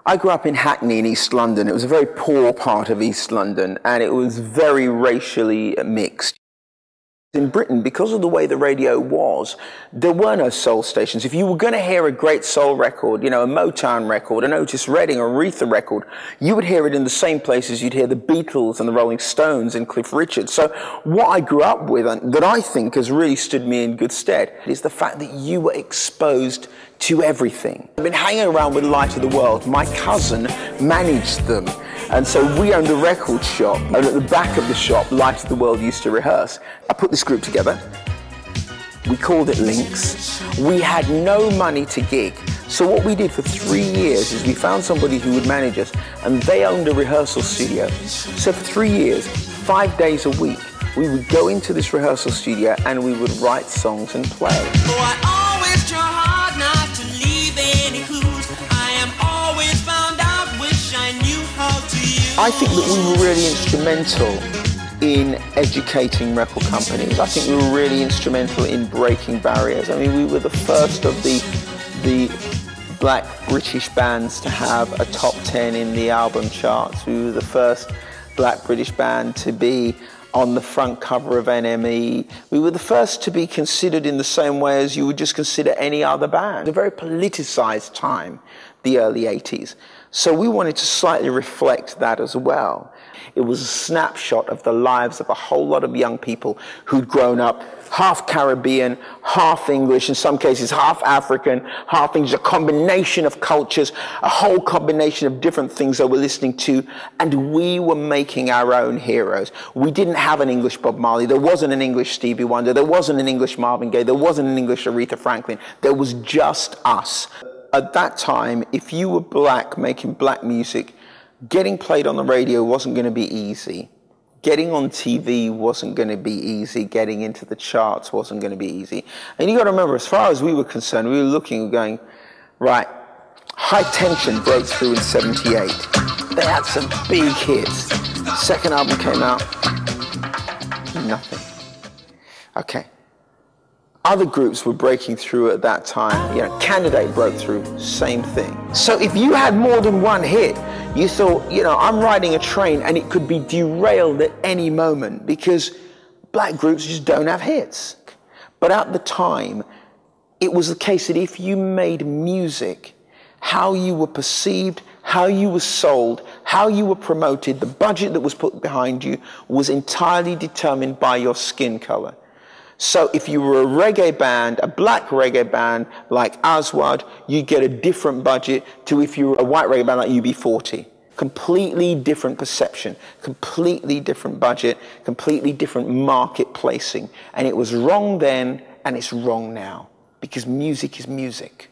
I grew up in Hackney in East London. It was a very poor part of East London, and it was very racially mixed. In Britain, because of the way the radio was, there were no soul stations. If you were going to hear a great soul record, you know, a Motown record, an Otis Redding or Aretha record, you would hear it in the same places you'd hear the Beatles and the Rolling Stones and Cliff Richard. So what I grew up with, and that I think has really stood me in good stead, is the fact that you were exposed to everything. I've been hanging around with Light of the World. My cousin managed them. And so we owned a record shop, and at the back of the shop, Light of the World used to rehearse. I put this group together. We called it Linx. We had no money to gig. So what we did for 3 years is we found somebody who would manage us, and they owned a rehearsal studio. So for 3 years, 5 days a week, we would go into this rehearsal studio and we would write songs and play. Oh, I always try hard not to leave any clues. I am always found out, wish I knew how to use. I think that we were really instrumental in educating record companies. I think we were really instrumental in breaking barriers. I mean, we were the first of the black British bands to have a top 10 in the album charts. We were the first black British band to be on the front cover of NME. We were the first to be considered in the same way as you would just consider any other band. It was a very politicized time, the early 80s. So we wanted to slightly reflect that as well. It was a snapshot of the lives of a whole lot of young people who'd grown up half Caribbean, half English, in some cases half African, half English, a combination of cultures, a whole combination of different things they were listening to, and we were making our own heroes. We didn't have an English Bob Marley, there wasn't an English Stevie Wonder, there wasn't an English Marvin Gaye, there wasn't an English Aretha Franklin, there was just us. At that time, if you were black making black music, getting played on the radio wasn't going to be easy. Getting on TV wasn't going to be easy. Getting into the charts wasn't going to be easy. And you got to remember, as far as we were concerned, we were looking, going, right, High Tension broke through in '78. They had some big hits. Second album came out, nothing. Okay. Other groups were breaking through at that time. You know, Candidate broke through, same thing. So if you had more than one hit, you thought, you know, I'm riding a train and it could be derailed at any moment because black groups just don't have hits. But at the time, it was the case that if you made music, how you were perceived, how you were sold, how you were promoted, the budget that was put behind you was entirely determined by your skin color. So if you were a reggae band, a black reggae band like Aswad, you'd get a different budget to if you were a white reggae band like UB40. Completely different perception, completely different budget, completely different market placing. And it was wrong then, and it's wrong now, because music is music.